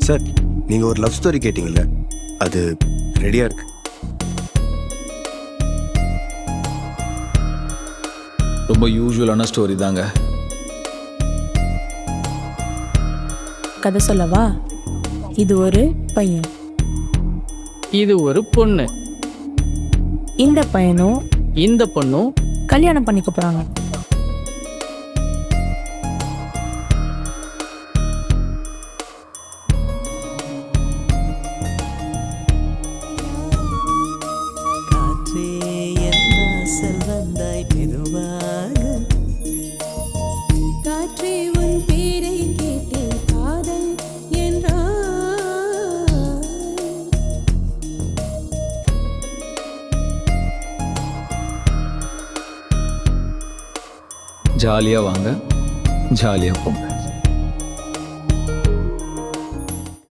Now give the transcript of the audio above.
Sir, நீங்கள் ஒரு love story கேட்டிங்கல்ல, அது ரெடியாக இருக்கு. ரொம்ப யூஸ்வலான ஸ்டோரி தாங்க. கதை சொல்லவா? இது ஒரு பையன், இது ஒரு பொண்ணு. இந்த பையனும் இந்த பொண்ணும் கல்யாணம் பண்ணிக்க போறாங்க. ஜாலியாக வாங்க, ஜாலியாக போங்க.